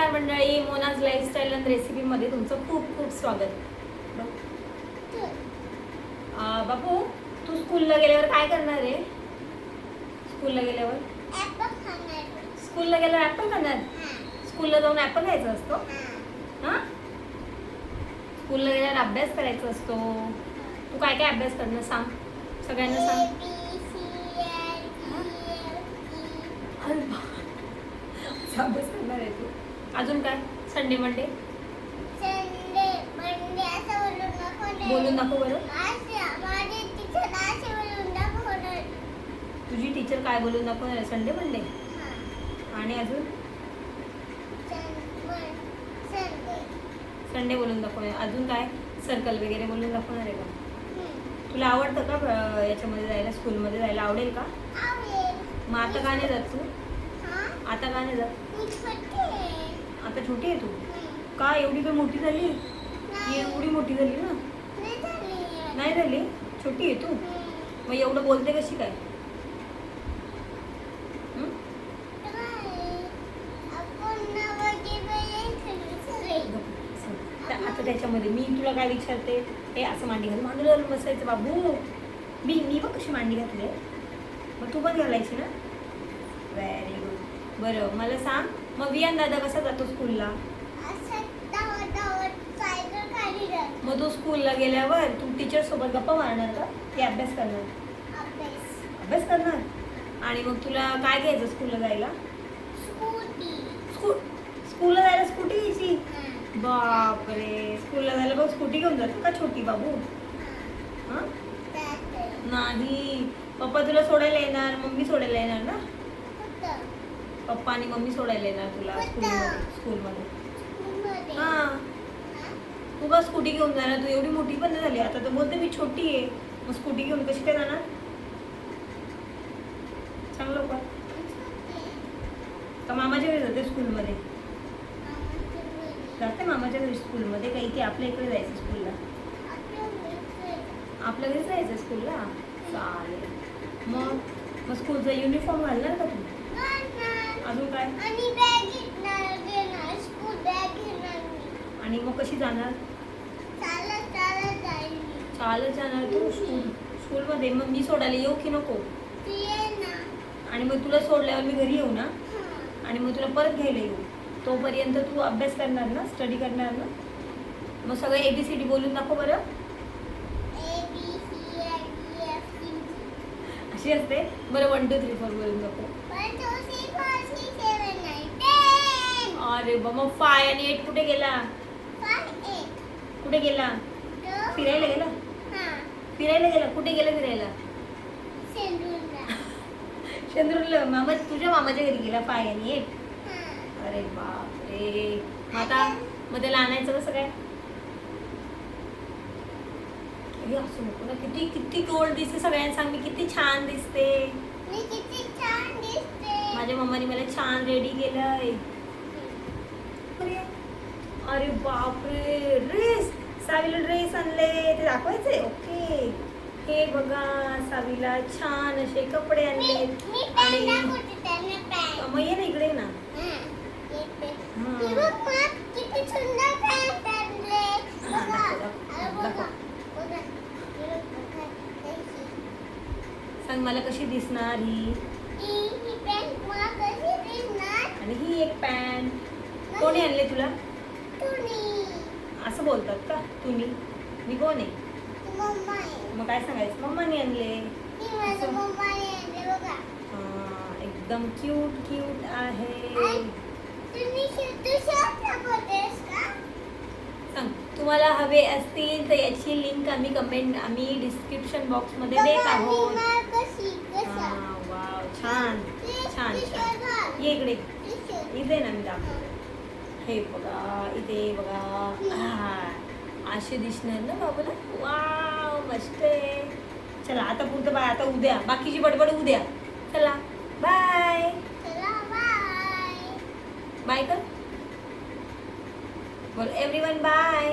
नमस्कार मंडळी, मोनाज lifestyle and रेसिपीमध्ये तुमचं खूप खूप स्वागत. बापू, तू स्कूलला गेल्यावर काय करणार आहे? स्कूलला गेल्यावर ॲपल खाणार. स्कूलला जाऊन ॲपल खायचा असतो. हां, स्कूलला गेल्यावर अभ्यास करायचा असतो. तू काय काय अभ्यास करणार सांग, सगळ्यांना सांग. अभ्यास करणार आहे तू. अजून काय? संडे मंडे बोलून दाखव बरं. तुझी टीचर काय बोलून दाखवणार आहे संडे मंडे? आणि अजून संडे बोलून दाखवणार. अजून काय? सर्कल वगैरे बोलून दाखवणार आहे का? तुला आवडतं का याच्यामध्ये जायला, स्कूलमध्ये जायला आवडेल का? मग आता का नाही जात तू? आता का नाही जात? आता छोटी आहे तू. का एवढी काय मोठी झाली? एवढी मोठी झाली ना? नाही झाली, छोटी आहे तू. मग एवढं बोलते कशी काय? आता त्याच्यामध्ये मी तुला काय विचारते, हे असं मांडी घाल, मांडीवर बसायचं बाबू. मी बघ कशी मांडी घातली, मग तू पण घालायची ना. Very good. बरं मला सांग, मग वियान दादा कसा जातो स्कूलला? मग तू स्कूलला गेल्यावर तू टीचर सोबत गप्पा मारणार का, की अभ्यास करणार? अभ्यास करणार. आणि मग तुला काय घ्यायचं स्कूलला जायला? स्कूलला जायला स्कूटी घ्यायची? बापरे, स्कूलला जायला बघ स्कूटी घेऊन जातो का छोटी बाबू? हां नाही, पप्पा तुला सोडायला येणार, मम्मी सोडायला येणार ना? पप्पा आणि मम्मी सोडायला येणार तुला स्कूलमध्ये. हां, तू का स्कूटी घेऊन जाणार? तू एवढी मोठी पण नाही झाली, आता तर बोलते मी छोटी आहे. मग स्कूटी घेऊन कशी काय जाणार? चांगलं लवकर का मामाच्या घरी जाते स्कूलमध्ये? जाते मामाच्या घरी स्कूलमध्ये का इथे आपल्या इकडे जायचं स्कूलला? आपल्या घरीच जायचं स्कूलला. चालेल. मग स्कूलचा युनिफॉर्म घालणार का तू? अजून काय? आणि मग कशी जाणार? चालत जाणार तू स्कूलमध्ये? मग मी सोडायला येऊ की नको? आणि मग तुला सोडल्यावर मी घरी येऊ ना, आणि मग तुला परत घ्यायला येऊ. तोपर्यंत तू अभ्यास करणार ना, स्टडी करणार ना? मग सगळं ABCD बोलून दाखव बरं. अशी असते. बरं 1 2 3 4 बोलून दाखव. अरे बा, मग 5 आणि 8 कुठे गेला? कुठे गेला? फिरायला गेला? फिरायला गेला? कुठे गेला फिरायला? चंद्रूला. मामा तुझ्या मामाच्या घरी गेला 5 आणि 8. अरे बापरे. मग त्याला आणायचं कसं काय? असं नको ना. किती किती गोल्ड दिसते. सगळ्यांना सांग मी किती छान दिसते. माझ्या मम्माने मला छान रेडी केलंय. अरे बापरे, ड्रेस. सावीला ड्रेस आणले, ते दाखवायचे. ओके, हे बघा सावीला छान असे कपडे आणले. आणि मग ये ना इकडे ना. सांग मला कशी दिसणार ही? आणि ही एक पॅन्ट कोणी आणले तुला? असं बोलतात का तुम्ही? मी कोण आहे? मग काय सांगायचं? मम्माने आणले. एकदम क्यूट आहे. सांग, तुम्हाला हवे असतील तर याची लिंक आम्ही डिस्क्रिप्शन बॉक्स मध्ये देत आहोत. वाव, छान छान छान. ये इकडे, इथे ना मी दाखवते. हे बघा, इथे बघा. असे दिसणार ना बाबूला. वाव, मस्त आहे. चला आता पुरतं बाय. आता उद्या बाकीची बडबड उद्या. चला बाय. बाय कर बोल एव्हरीवन. बाय.